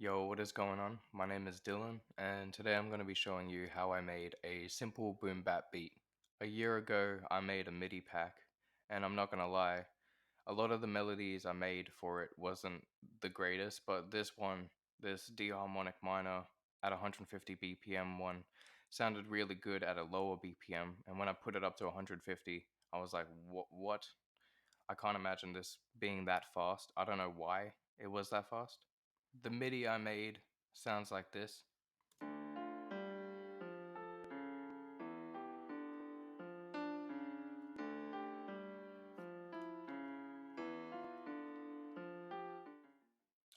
Yo, what is going on? My name is Dylan, and today I'm going to be showing you how I made a simple boom bap beat. A year ago, I made a MIDI pack, and I'm not going to lie, a lot of the melodies I made for it wasn't the greatest, but this one, this D harmonic minor at 150 BPM one, sounded really good at a lower BPM, and when I put it up to 150, I was like, what? I can't imagine this being that fast. I don't know why it was that fast. The MIDI I made sounds like this.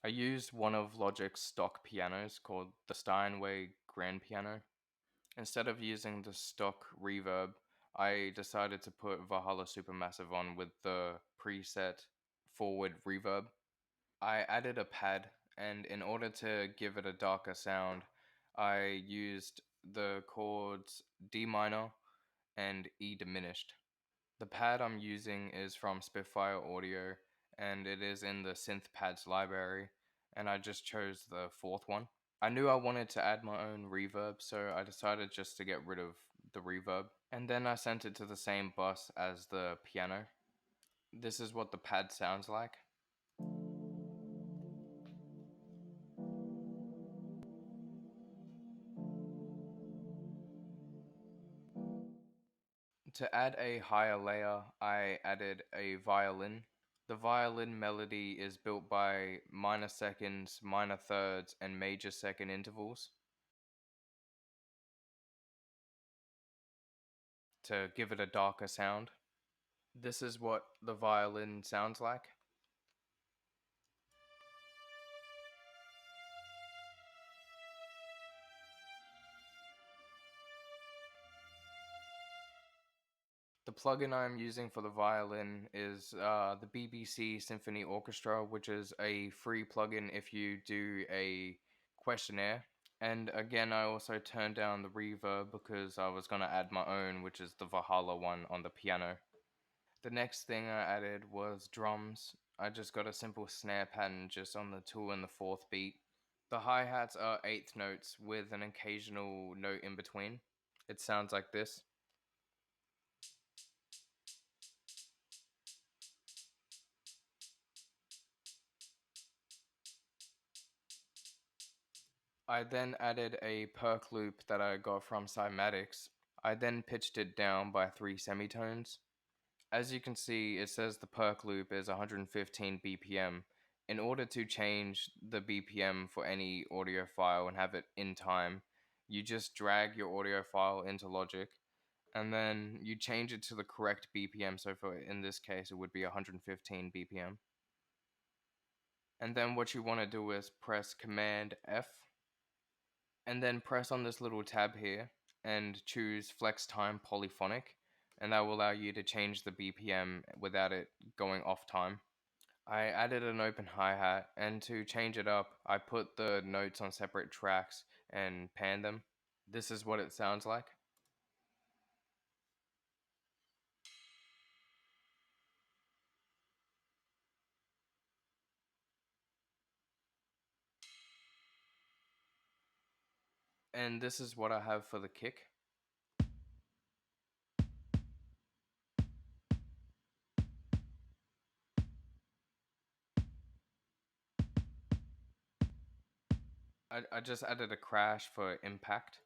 I used one of Logic's stock pianos called the Steinway Grand Piano. Instead of using the stock reverb, I decided to put Valhalla Supermassive on with the preset forward reverb. I added a pad, and in order to give it a darker sound, I used the chords D minor and E diminished. The pad I'm using is from Spitfire Audio, and it is in the synth pads library, and I just chose the fourth one. I knew I wanted to add my own reverb, so I decided just to get rid of the reverb, and then I sent it to the same bus as the piano. This is what the pad sounds like. To add a higher layer, I added a violin. The violin melody is built by minor seconds, minor thirds, and major second intervals to give it a darker sound. This is what the violin sounds like. The plugin I'm using for the violin is the BBC Symphony Orchestra, which is a free plugin if you do a questionnaire. And again, I also turned down the reverb because I was going to add my own, which is the Valhalla one on the piano. The next thing I added was drums. I just got a simple snare pattern just on the 2 and the 4th beat. The hi-hats are eighth notes with an occasional note in between. It sounds like this. I then added a perk loop that I got from Cymatics. I then pitched it down by 3 semitones. As you can see, it says the perk loop is 115 BPM. In order to change the BPM for any audio file and have it in time, you just drag your audio file into Logic and then you change it to the correct BPM. So for in this case, it would be 115 BPM. And then what you want to do is press Command F and then press on this little tab here and choose Flex Time Polyphonic, and that will allow you to change the BPM without it going off time. I added an open hi-hat, and to change it up, I put the notes on separate tracks and pan them. This is what it sounds like. And this is what I have for the kick. I just added a crash for impact.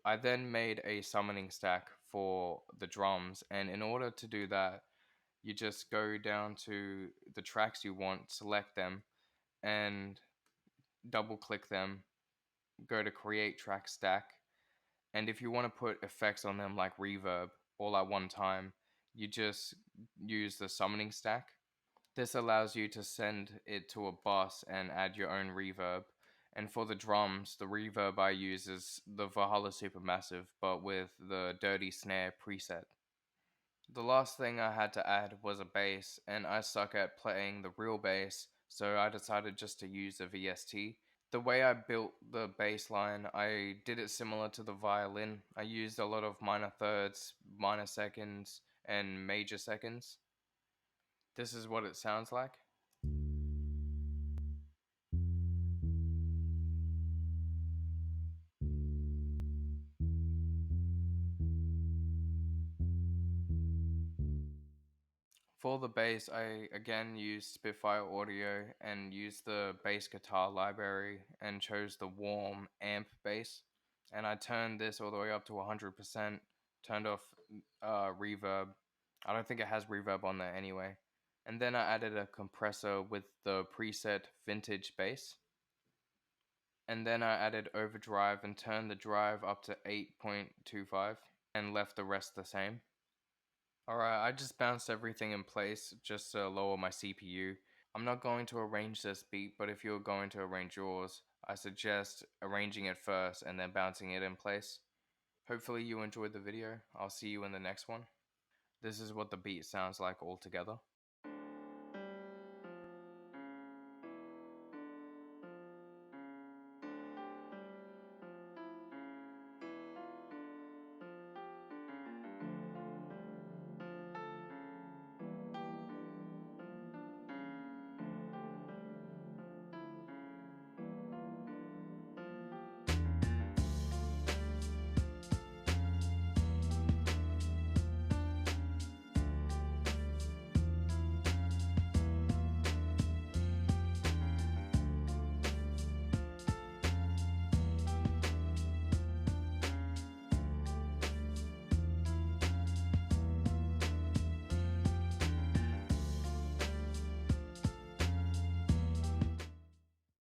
I then made a summoning stack for the drums, and in order to do that, you just go down to the tracks you want, select them, and double click them, go to create track stack, and if you want to put effects on them like reverb all at one time, you just use the summoning stack. This allows you to send it to a bus and add your own reverb. And for the drums, the reverb I use is the Valhalla Supermassive, but with the dirty snare preset. The last thing I had to add was a bass, and I suck at playing the real bass, so I decided just to use a VST. The way I built the bass line, I did it similar to the violin. I used a lot of minor thirds, minor seconds, and major seconds. This is what it sounds like. For the bass, I again used Spitfire Audio and used the bass guitar library and chose the warm amp bass. And I turned this all the way up to 100%, turned off reverb. I don't think it has reverb on there anyway. And then I added a compressor with the preset vintage bass. And then I added overdrive and turned the drive up to 8.25 and left the rest the same. Alright, I just bounced everything in place just to lower my CPU. I'm not going to arrange this beat, but if you're going to arrange yours, I suggest arranging it first and then bouncing it in place. Hopefully you enjoyed the video. I'll see you in the next one. This is what the beat sounds like all together.